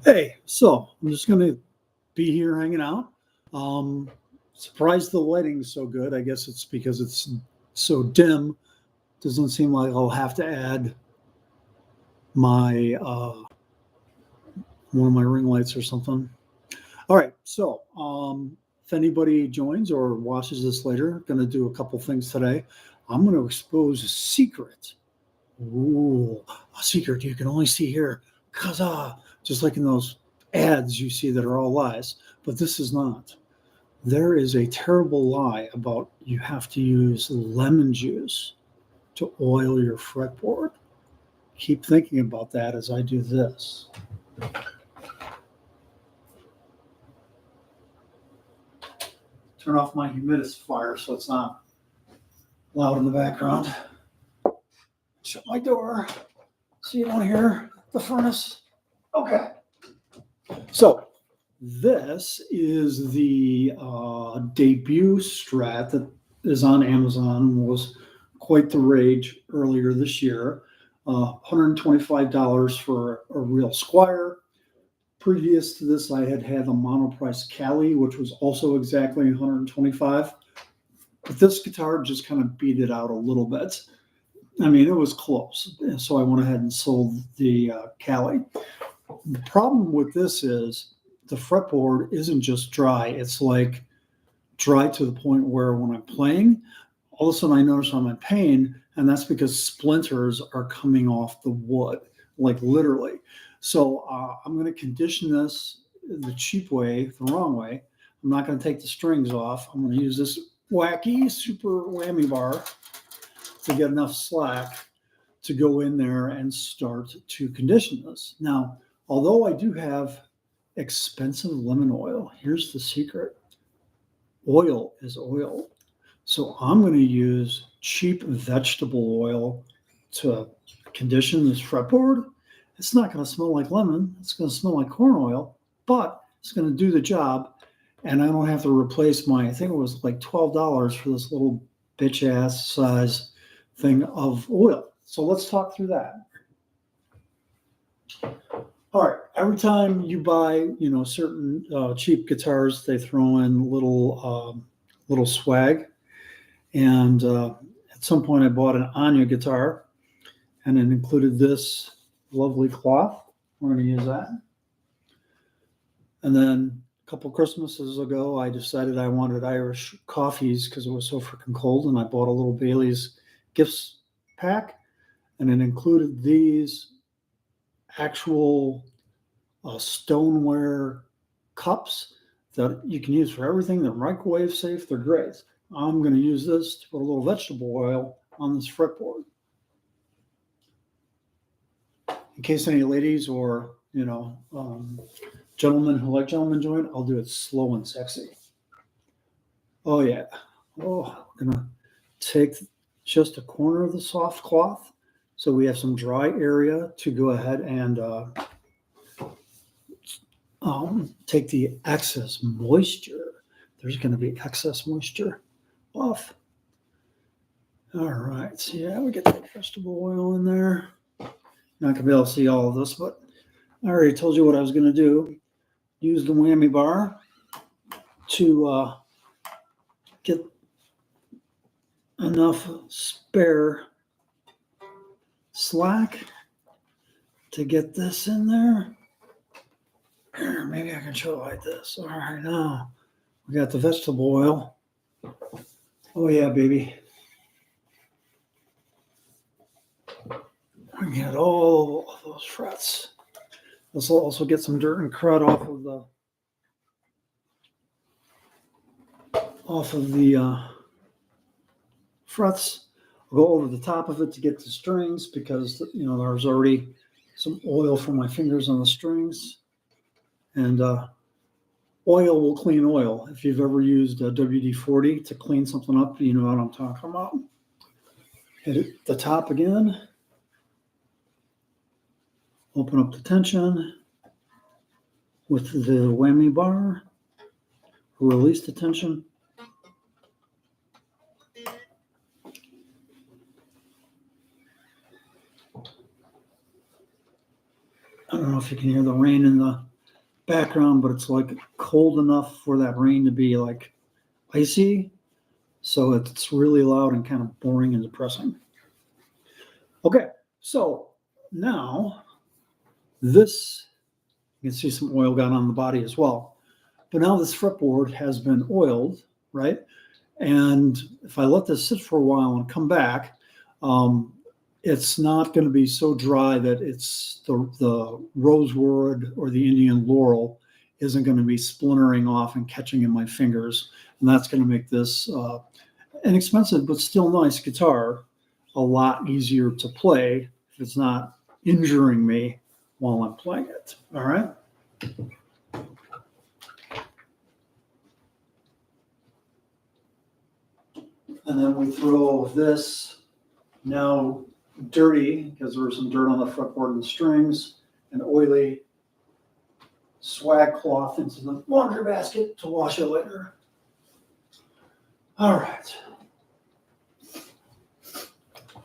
Hey, so I'm just going to be here hanging out. Surprised the lighting's so good. I guess it's because it's so dim. Doesn't seem like I'll have to add my one of my ring lights or something. All right, so if anybody joins or watches this later, going to do a couple things today. I'm going to expose a secret. Ooh, a secret you can only see here. Kaza, just like in those ads you see that are all lies, but this is not. There is a terrible lie about you have to use lemon juice to oil your fretboard. Keep thinking about that as I do this. Turn off my humidifier so it's not loud in the background. Shut my door so you don't hear the furnace. Okay. So this is the debut Strat that is on Amazon and was quite the rage earlier this year. $125 for a real Squire. Previous to this, I had a monoprice Cali, which was also exactly $125. But this guitar just kind of beat it out a little bit. I mean, it was close. So I went ahead and sold the Cali. The problem with this is the fretboard isn't just dry. It's like dry to the point where when I'm playing, all of a sudden I notice I'm in pain, and that's because splinters are coming off the wood, like literally. So I'm going to condition this the cheap way, the wrong way. I'm not going to take the strings off. I'm going to use this wacky super whammy bar to get enough slack to go in there and start to condition this. Now, although I do have expensive lemon oil, here's the secret. Oil is oil. So I'm going to use cheap vegetable oil to condition this fretboard. It's not going to smell like lemon. It's going to smell like corn oil, but it's going to do the job. And I don't have to replace my, I think it was like $12 for this little bitch ass size thing of oil. So let's talk through that. All right. Every time you buy, certain cheap guitars, they throw in little swag. And at some point, I bought an Anya guitar, and it included this lovely cloth. We're going to use that. And then a couple Christmases ago, I decided I wanted Irish coffees because it was so freaking cold, and I bought a little Bailey's gifts pack, and it included these actual stoneware cups that you can use for everything. They're microwave safe. They're great. I'm going to use this to put a little vegetable oil on this fretboard. In case any ladies or, gentlemen who like gentlemen joint, I'll do it slow and sexy. Oh, yeah. Oh, we're going to take just a corner of the soft cloth so we have some dry area to go ahead and take the excess moisture. There's going to be excess moisture off. All right. So, yeah, we get that vegetable oil in there. Not going to be able to see all of this, but I already told you what I was going to do. Use the whammy bar to get enough spare slack to get this in there. Here, maybe I can show it like this. All right, now we got the vegetable oil. Oh, yeah, baby. I get all of those frets. This will also get some dirt and crud off of the frets. I'll go over the top of it to get the strings because there's already some oil from my fingers on the strings, and oil will clean oil. If you've ever used a WD-40 to clean something up, you know what I'm talking about. Hit the top again. Open up the tension with the whammy bar. Release the tension. I don't know if you can hear the rain in the background, but it's like cold enough for that rain to be like icy. So it's really loud and kind of boring and depressing. Okay, so now this, you can see some oil got on the body as well. But now this fretboard has been oiled, right? And if I let this sit for a while and come back, it's not going to be so dry that it's the rosewood or the Indian laurel isn't going to be splintering off and catching in my fingers. And that's going to make this inexpensive but still nice guitar a lot easier to play if it's not injuring me while I'm playing it. All right. And then we throw this now dirty, because there was some dirt on the fretboard and the strings, and oily swag cloth into the laundry basket to wash it later. All right.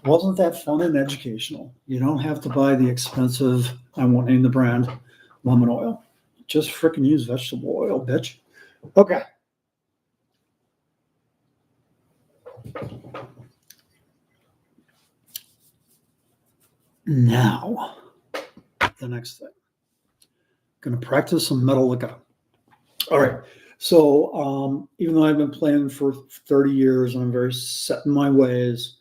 Wasn't that fun and educational? You don't have to buy the expensive, I won't name the brand, lemon oil. Just frickin' use vegetable oil, bitch. Okay. Now, the next thing. Going to practice some Metallica. All right. So even though I've been playing for 30 years and I'm very set in my ways,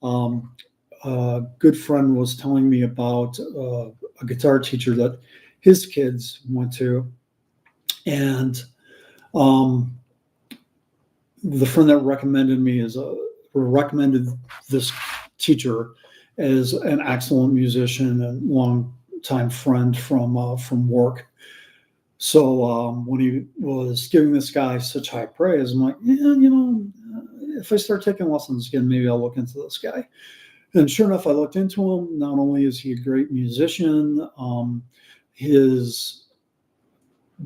a good friend was telling me about a guitar teacher that his kids went to. And the friend that recommended this teacher as an excellent musician and longtime friend from work. So when he was giving this guy such high praise, I'm like, yeah, if I start taking lessons again, maybe I'll look into this guy. And sure enough, I looked into him. Not only is he a great musician, his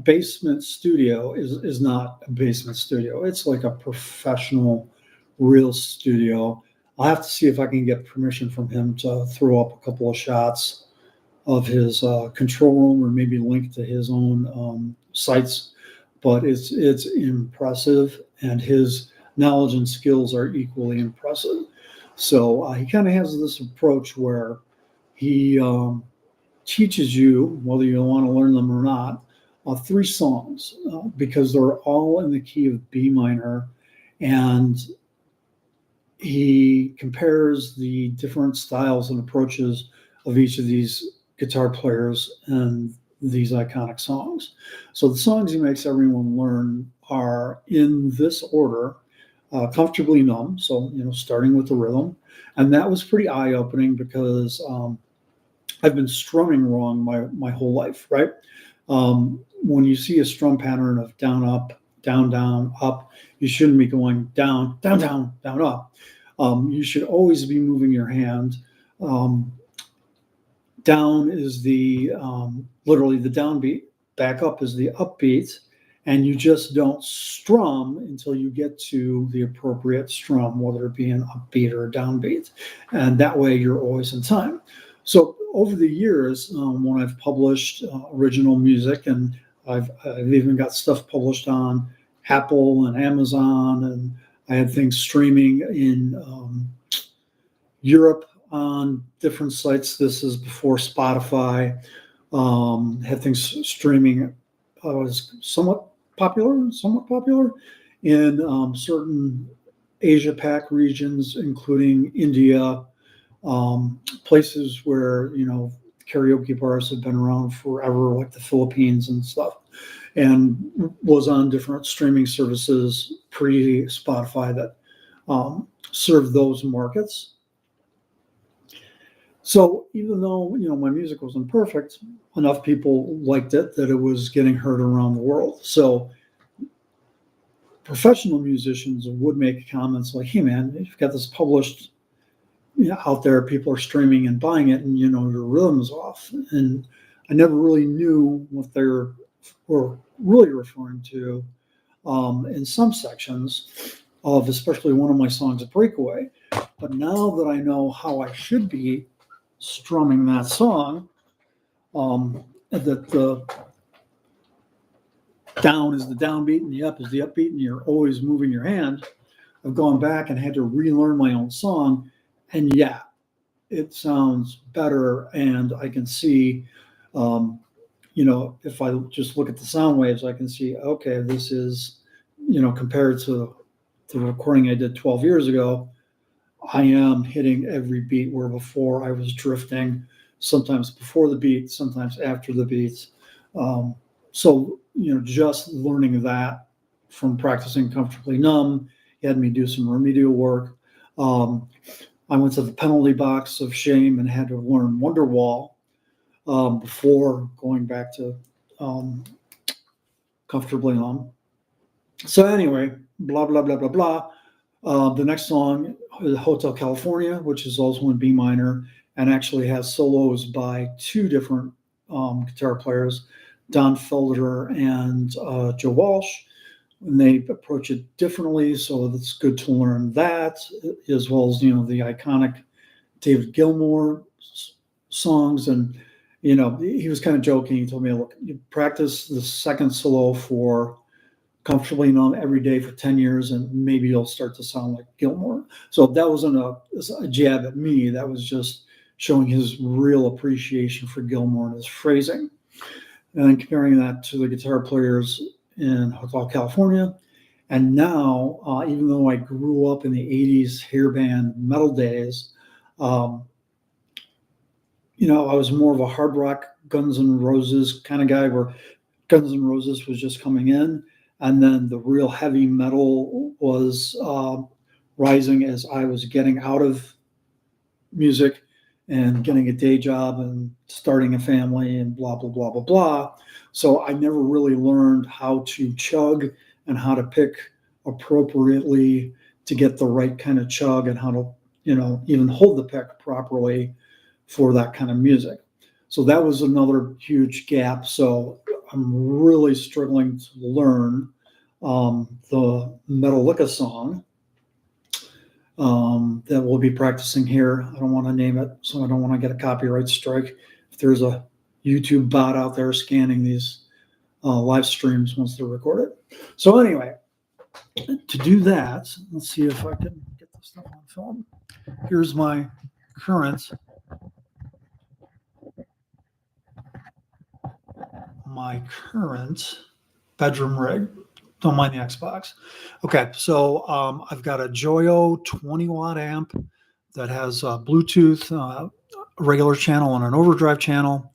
basement studio is not a basement studio. It's like a professional, real studio. I'll have to see if I can get permission from him to throw up a couple of shots of his control room, or maybe link to his own sites. But it's impressive, and his knowledge and skills are equally impressive. So he kind of has this approach where he teaches you, whether you want to learn them or not, 3 songs because they're all in the key of B minor, and he compares the different styles and approaches of each of these guitar players and these iconic songs. So the songs he makes everyone learn are in this order: Comfortably Numb, so starting with the rhythm. And that was pretty eye-opening because I've been strumming wrong my whole life, right? When you see a strum pattern of down, up, down, down, up, you shouldn't be going down, down, down, down, up. You should always be moving your hand. Down is the literally the downbeat, back up is the upbeat, and you just don't strum until you get to the appropriate strum, whether it be an upbeat or a downbeat. And that way you're always in time. So over the years, when I've published original music, and I've even got stuff published on Apple and Amazon, and I had things streaming in Europe on different sites. This is before Spotify. Had things streaming. Was somewhat popular in certain Asia Pac regions, including India, places where karaoke bars have been around forever, like the Philippines and stuff, and was on different streaming services pre-Spotify that served those markets. So even though my music wasn't perfect, enough people liked it that it was getting heard around the world. So professional musicians would make comments like, "Hey man, you've got this published out there, people are streaming and buying it, and your rhythm's off." And I never really knew what they were really referring to in some sections of especially one of my songs, Breakaway. But now that I know how I should be strumming that song, that down is the downbeat and the up is the upbeat, and you're always moving your hand. I've gone back and had to relearn my own song, and yeah, it sounds better, and I can see, um, if I just look at the sound waves, I can see, okay, this is, compared to the recording I did 12 years ago, I am hitting every beat where before I was drifting, sometimes before the beat, sometimes after the beats. So, just learning that from practicing Comfortably Numb, he had me do some remedial work. I went to the penalty box of shame and had to learn Wonderwall before going back to um, Comfortably Numb. So anyway, blah, blah, blah, blah, blah. The next song is Hotel California, which is also in B minor and actually has solos by two different guitar players, Don Felder and Joe Walsh. And they approach it differently, so it's good to learn that, as well as, the iconic David Gilmour songs. And, he was kind of joking. He told me, look, you practice the second solo for Comfortably Numb every day for 10 years, and maybe you'll start to sound like Gilmour. So that wasn't a jab at me. That was just showing his real appreciation for Gilmour and his phrasing. And then comparing that to the guitar players in Hotel California. And now, even though I grew up in the 80s hair band metal days, I was more of a hard rock Guns N' Roses kind of guy, where Guns N' Roses was just coming in. And then the real heavy metal was rising as I was getting out of music and getting a day job and starting a family and blah, blah, blah, blah, blah. So I never really learned how to chug and how to pick appropriately to get the right kind of chug, and how to, even hold the pick properly for that kind of music. So that was another huge gap. So I'm really struggling to learn the Metallica song that we'll be practicing here. I don't want to name it, so I don't want to get a copyright strike. If there's a YouTube bot out there scanning these live streams once they're recorded. So anyway, to do that, let's see if I can get this stuff on film. Here's my current bedroom rig. Don't mind the Xbox. Okay, so I've got a Joyo 20-watt amp that has Bluetooth, a regular channel, and an overdrive channel.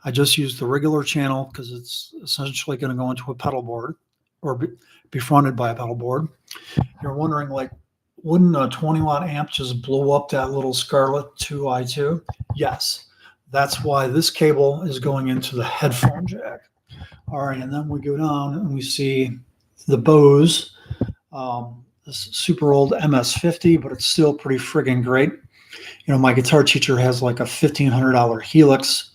I just use the regular channel because it's essentially going to go into a pedal board, or be fronted by a pedal board. You're wondering, wouldn't a 20-watt amp just blow up that little Scarlett 2i2? Yes. That's why this cable is going into the headphone jack. All right, and then we go down and we see the Bose, this super old MS-50, but it's still pretty friggin' great. My guitar teacher has like a $1,500 Helix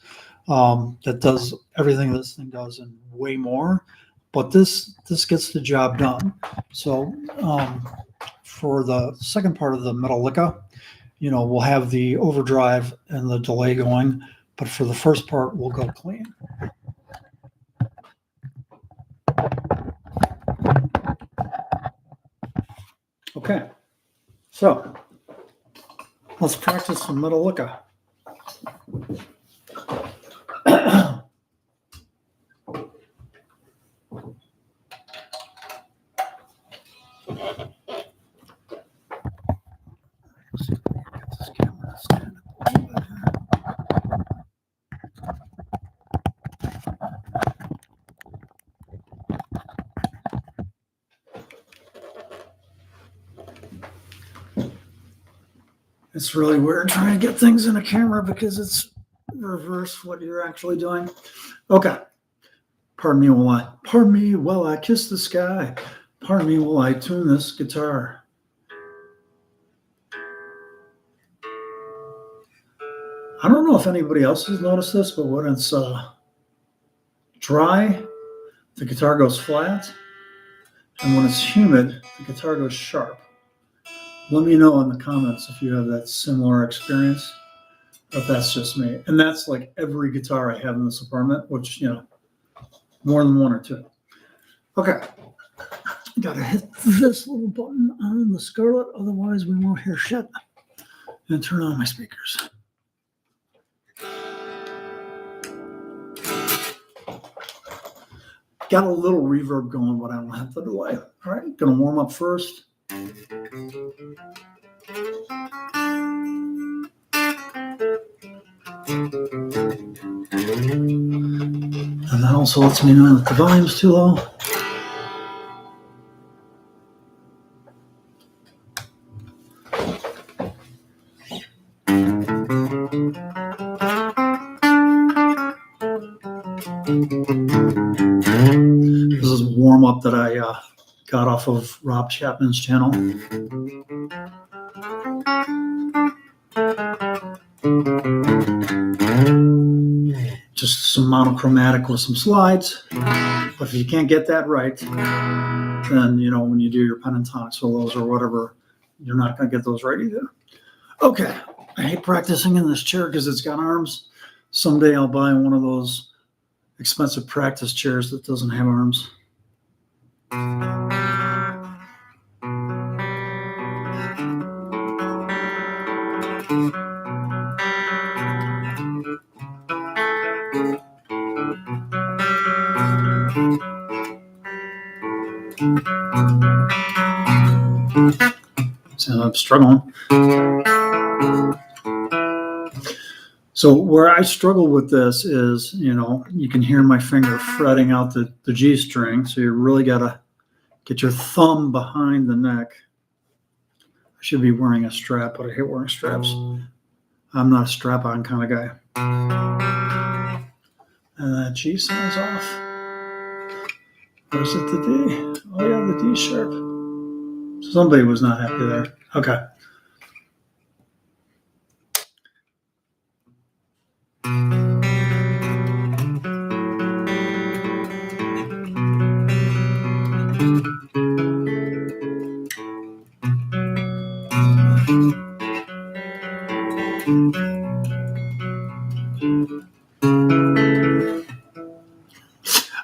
that does everything this thing does and way more, but this gets the job done. So for the second part of the Metallica, we'll have the overdrive and the delay going, but for the first part, we'll go clean. Okay, so let's practice some Metallica. It's really weird trying to get things in a camera because it's reverse what you're actually doing. Okay. Pardon me while I kiss the sky. Pardon me while I tune this guitar. I don't know if anybody else has noticed this, but when it's dry, the guitar goes flat. And when it's humid, the guitar goes sharp. Let me know in the comments if you have that similar experience, but that's just me. And that's like every guitar I have in this apartment, which, more than one or two. Okay. Gotta hit this little button on the Scarlett, otherwise we won't hear shit. And turn on my speakers. Got a little reverb going, but I don't have the delay. All right, gonna warm up first. And that also lets me know that the volume's too low. This is warm up that I got off of Rob Chapman's channel. Just some monochromatic with some slides. But if you can't get that right, then, you know, when you do your pentatonic solos or whatever, you're not going to get those right either. Okay, I hate practicing in this chair because it's got arms. Someday I'll buy one of those expensive practice chairs that doesn't have arms. So I'm struggling. So where I struggle with this is, you know, you can hear my finger fretting out the G string. So you really got to get your thumb behind the neck. I should be wearing a strap, but I hate wearing straps. I'm not a strap-on kind of guy. And that G sounds off. Or is it the D? Oh yeah, the D sharp. Somebody was not happy there. Okay.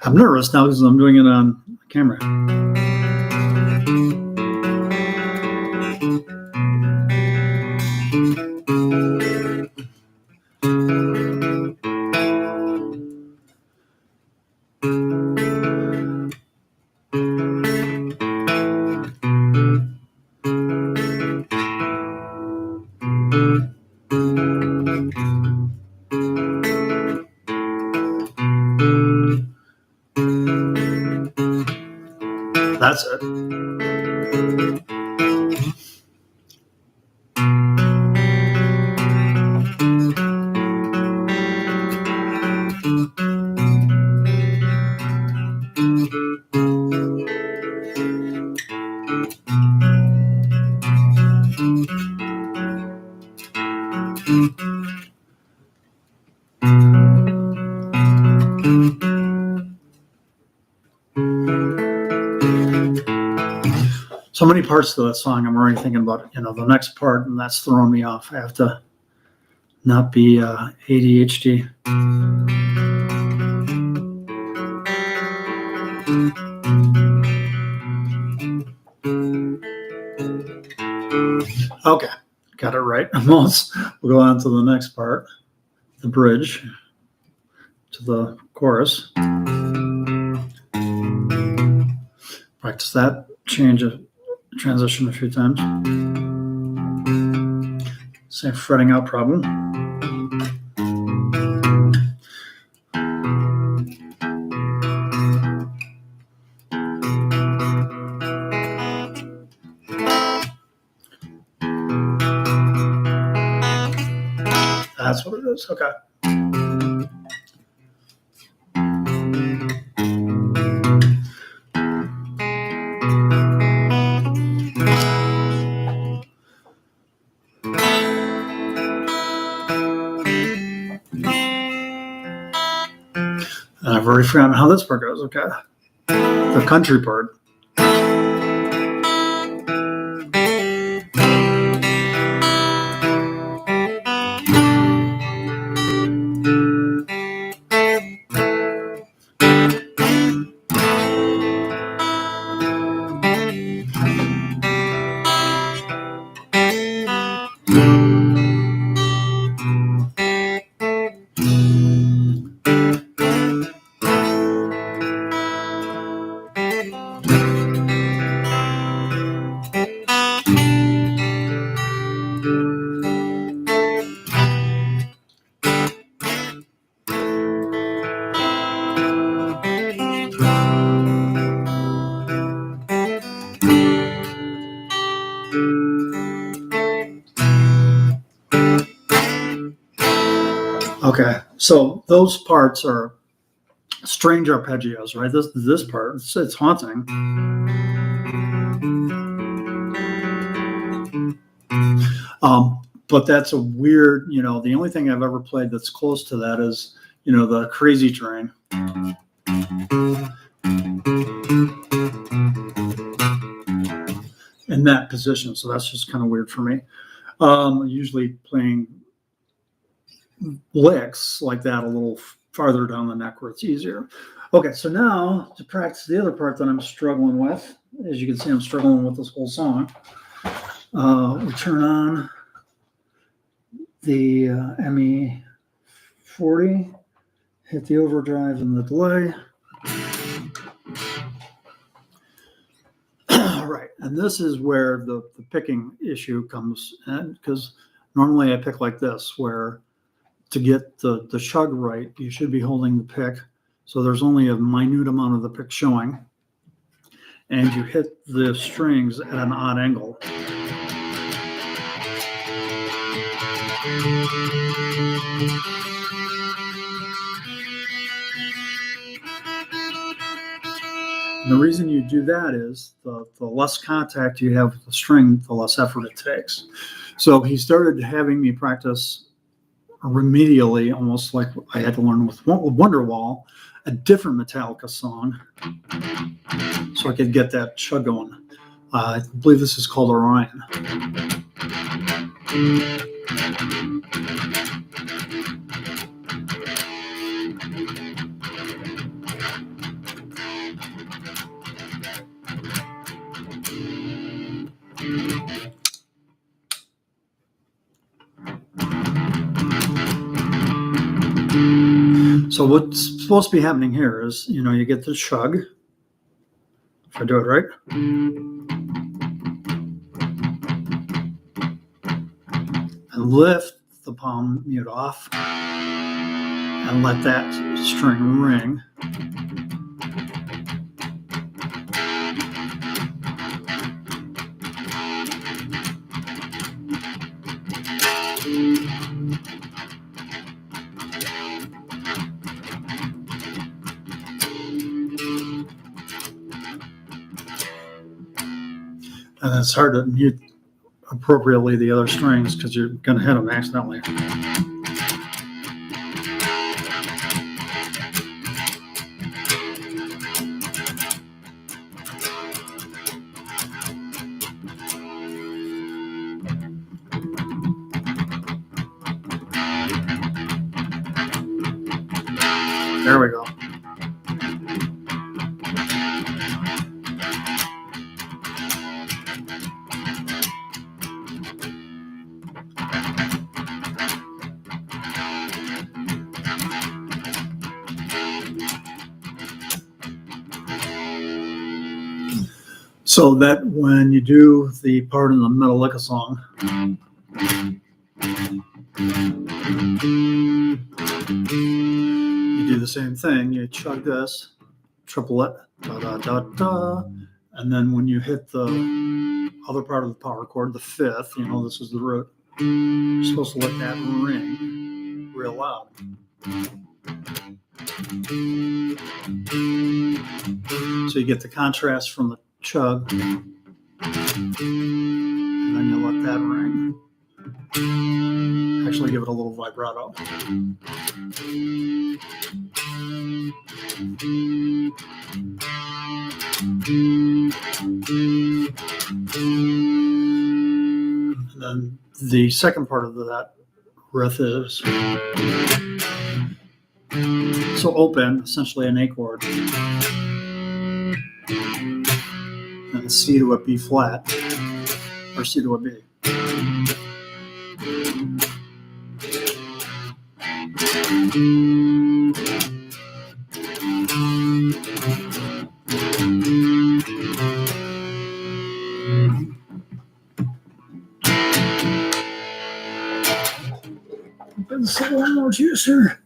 I'm nervous now because I'm doing it on camera. That's it. So many parts to that song, I'm already thinking about, you know, the next part, and that's throwing me off. I have to not be ADHD. Okay, got it right. Almost. We'll go on to the next part, the bridge to the chorus. Practice that, change a transition a few times. Same fretting out problem. That's what it is. Okay. And I've already forgotten how this part goes. Okay. The country part. So those parts are strange arpeggios, right? This part, it's haunting. But that's a weird, the only thing I've ever played that's close to that is, the Crazy Train. In that position. So that's just kind of weird for me. Usually playing licks like that a little farther down the neck where it's easier. Okay, so now to practice the other part that I'm struggling with, as you can see, I'm struggling with this whole song. We turn on the ME40, hit the overdrive and the delay. All right, and this is where the picking issue comes in, because normally I pick like this, where to get the chug right, you should be holding the pick. So there's only a minute amount of the pick showing, and you hit the strings at an odd angle. And the reason you do that is the less contact you have with the string, the less effort it takes. So he started having me practice remedially, almost like I had to learn with Wonderwall, a different Metallica song, so I could get that chug going. I believe this is called Orion. So what's supposed to be happening here is, you get the chug. If I do it right. And lift the palm mute off and let that string ring. And it's hard to mute appropriately the other strings because you're going to hit them accidentally. There we go. So that when you do the part in the Metallica song, you do the same thing. You chug this, triple it, da da da da, and then when you hit the other part of the power chord, the fifth, this is the root, you're supposed to let that ring real loud. So you get the contrast from the chug, and then you let that ring. Actually give it a little vibrato. And then the second part of that riff is so open, essentially an A chord, and a C to a B flat, or C to a B. It's a little more juicer.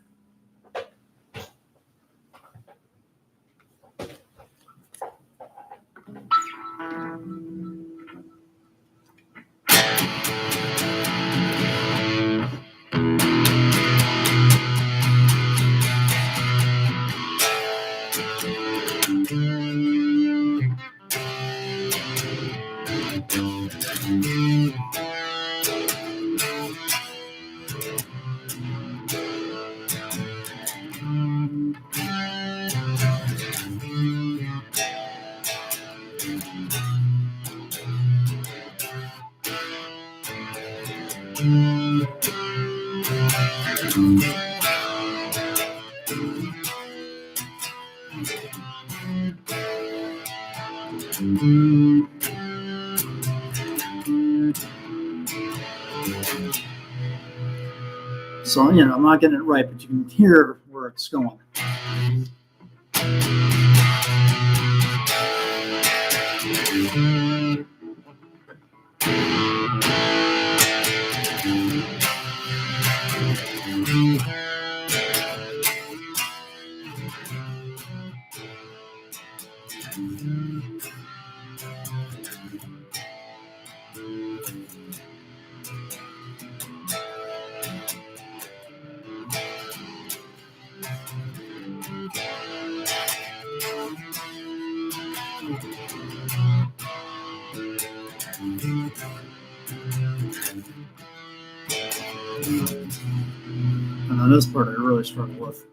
So, I'm not getting it right, but you can hear where it's going. And then this part I really struggle with.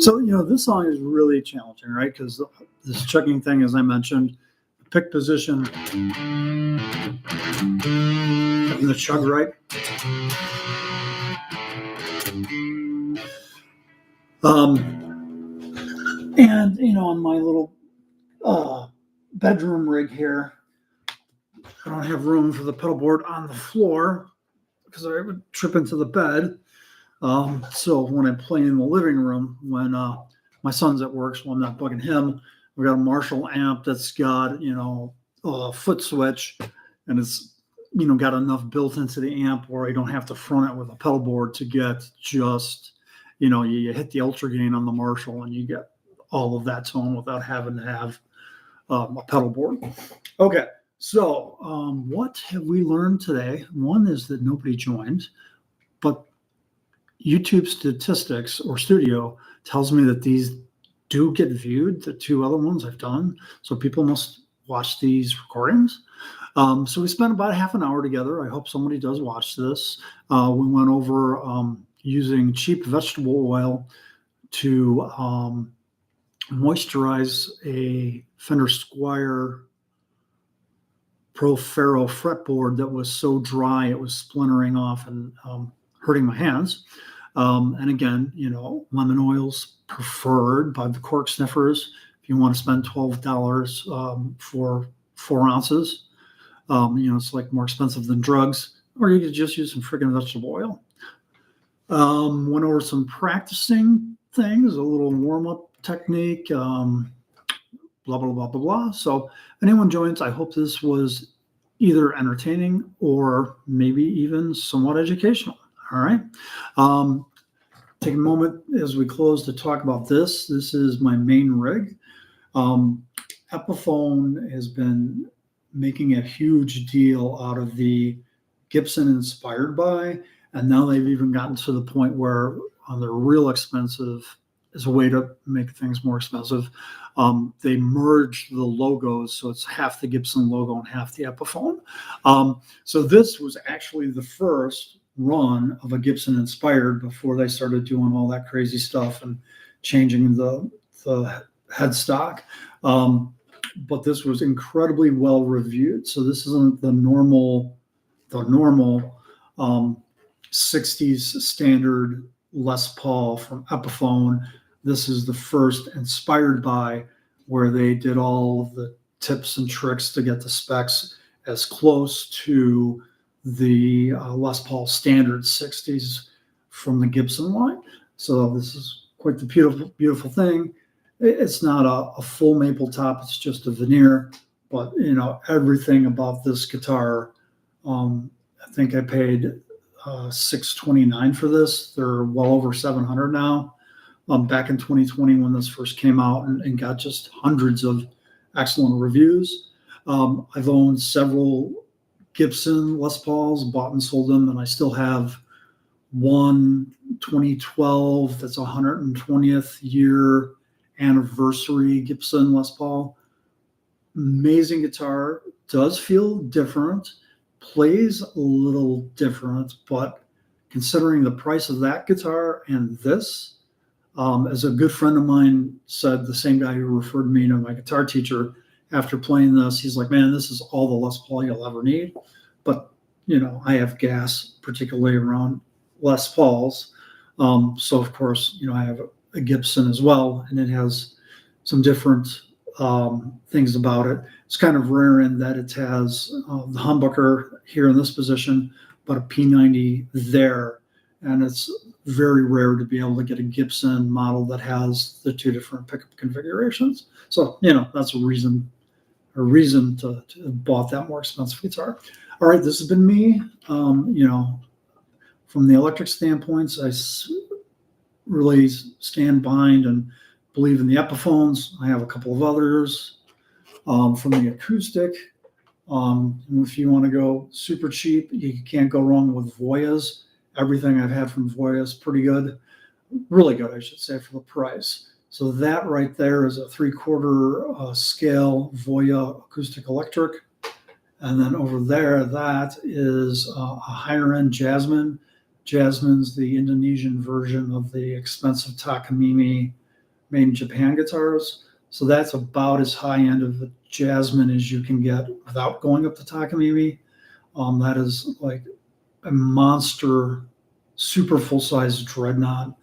So, this song is really challenging, right? Because this chugging thing, as I mentioned, pick position, having the chug right. And, on my little bedroom rig here, I don't have room for the pedal board on the floor because I would trip into the bed. So when I play in the living room, when my son's at work, so I'm not bugging him, we got a Marshall amp that's got, a foot switch, and it's, got enough built into the amp where I don't have to front it with a pedal board to get just, you hit the ultra gain on the Marshall and you get all of that tone without having to have a pedal board. Okay. So what have we learned today? One is that nobody joined, but YouTube statistics or studio tells me that these do get viewed, the two other ones I've done. So people must watch these recordings. So we spent about half an hour together. I hope somebody does watch this. We went over using cheap vegetable oil to moisturize a Fender Squier Pro Ferro fretboard that was so dry it was splintering off and hurting my hands. And again, lemon oil's preferred by the cork sniffers. If you want to spend $12 for 4 ounces, it's like more expensive than drugs, or you could just use some freaking vegetable oil. Went over some practicing things, a little warm-up technique, blah, blah, blah, blah, blah. So anyone joins, I hope this was either entertaining or maybe even somewhat educational. All right. Take a moment as we close to talk about this. This is my main rig. Epiphone has been making a huge deal out of the Gibson inspired by, and now they've even gotten to the point where they're real expensive as a way to make things more expensive. They merged the logos, so it's half the Gibson logo and half the Epiphone. So this was actually the first run of a Gibson inspired before they started doing all that crazy stuff and changing the headstock. But this was incredibly well reviewed. So this isn't the normal 60s standard Les Paul from Epiphone. This is the first inspired by, where they did all of the tips and tricks to get the specs as close to the Les Paul standard 60s from the Gibson line. So this is quite the beautiful, beautiful thing. It's not a full maple top. It's just a veneer, but everything about this guitar, I think I paid $629 for this. They're well over $700 now. Back in 2020 when this first came out and got just hundreds of excellent reviews. I've owned several Gibson Les Pauls, bought and sold them, and I still have one 2012 that's 120th year anniversary Gibson Les Paul. Amazing guitar, does feel different, plays a little different, but considering the price of that guitar and this, as a good friend of mine said, the same guy who referred me to my guitar teacher, after playing this, he's like, man, this is all the Les Paul you'll ever need. But, I have gas, particularly around Les Pauls. So, of course, I have a Gibson as well, and it has some different things about it. It's kind of rare in that it has the humbucker here in this position, but a P90 there. And it's very rare to be able to get a Gibson model that has the two different pickup configurations. So, that's a reason to have bought that more expensive guitar. All right, this has been me. From the electric standpoints, I really stand behind and believe in the Epiphones. I have a couple of others. From the acoustic, if you want to go super cheap, you can't go wrong with Voyas. Everything I've had from Voya is pretty good, really good, I should say, for the price. So that right there is a 3/4 scale Voya acoustic electric. And then over there, that is a higher end Jasmine. Jasmine's the Indonesian version of the expensive Takamine made in Japan guitars. So that's about as high end of the Jasmine as you can get without going up to Takamine. That is like a monster, super full-size dreadnought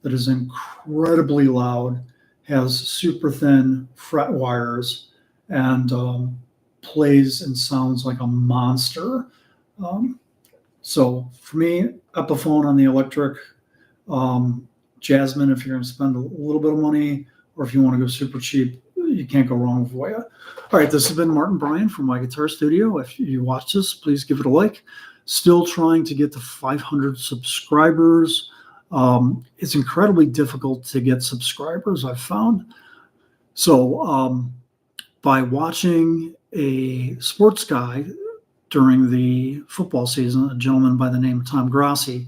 that is incredibly loud, has super thin fret wires, and plays and sounds like a monster. So for me, Epiphone on the electric, Jasmine if you're going to spend a little bit of money, or if you want to go super cheap, you can't go wrong with Voya. All right, this has been Martin Bryan from My Guitar Studio. If you watch this, please give it a like. Still trying to get to 500 subscribers. It's incredibly difficult to get subscribers, I've found. So by watching a sports guy during the football season, a gentleman by the name of Tom Grassi,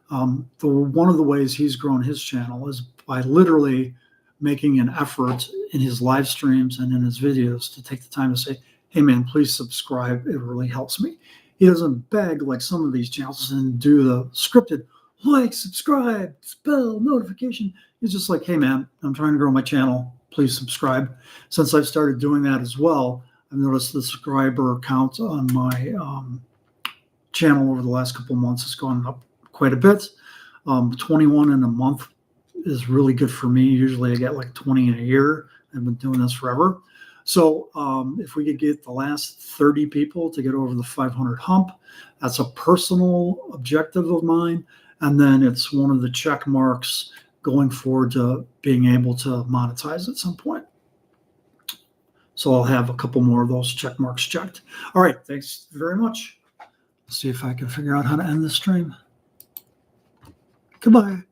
one of the ways he's grown his channel is by literally making an effort in his live streams and in his videos to take the time to say, hey man, please subscribe. It really helps me. He doesn't beg like some of these channels and do the scripted like, subscribe, bell, notification. He's just like, hey man, I'm trying to grow my channel. Please subscribe. Since I've started doing that as well, I've noticed the subscriber count on my channel over the last couple of months has gone up quite a bit. 21 in a month is really good for me. Usually I get like 20 in a year. I've been doing this forever. So if we could get the last 30 people to get over the 500 hump, that's a personal objective of mine. And then it's one of the check marks going forward to being able to monetize at some point. So I'll have a couple more of those check marks checked. All right, thanks very much. Let's see if I can figure out how to end the stream. Goodbye.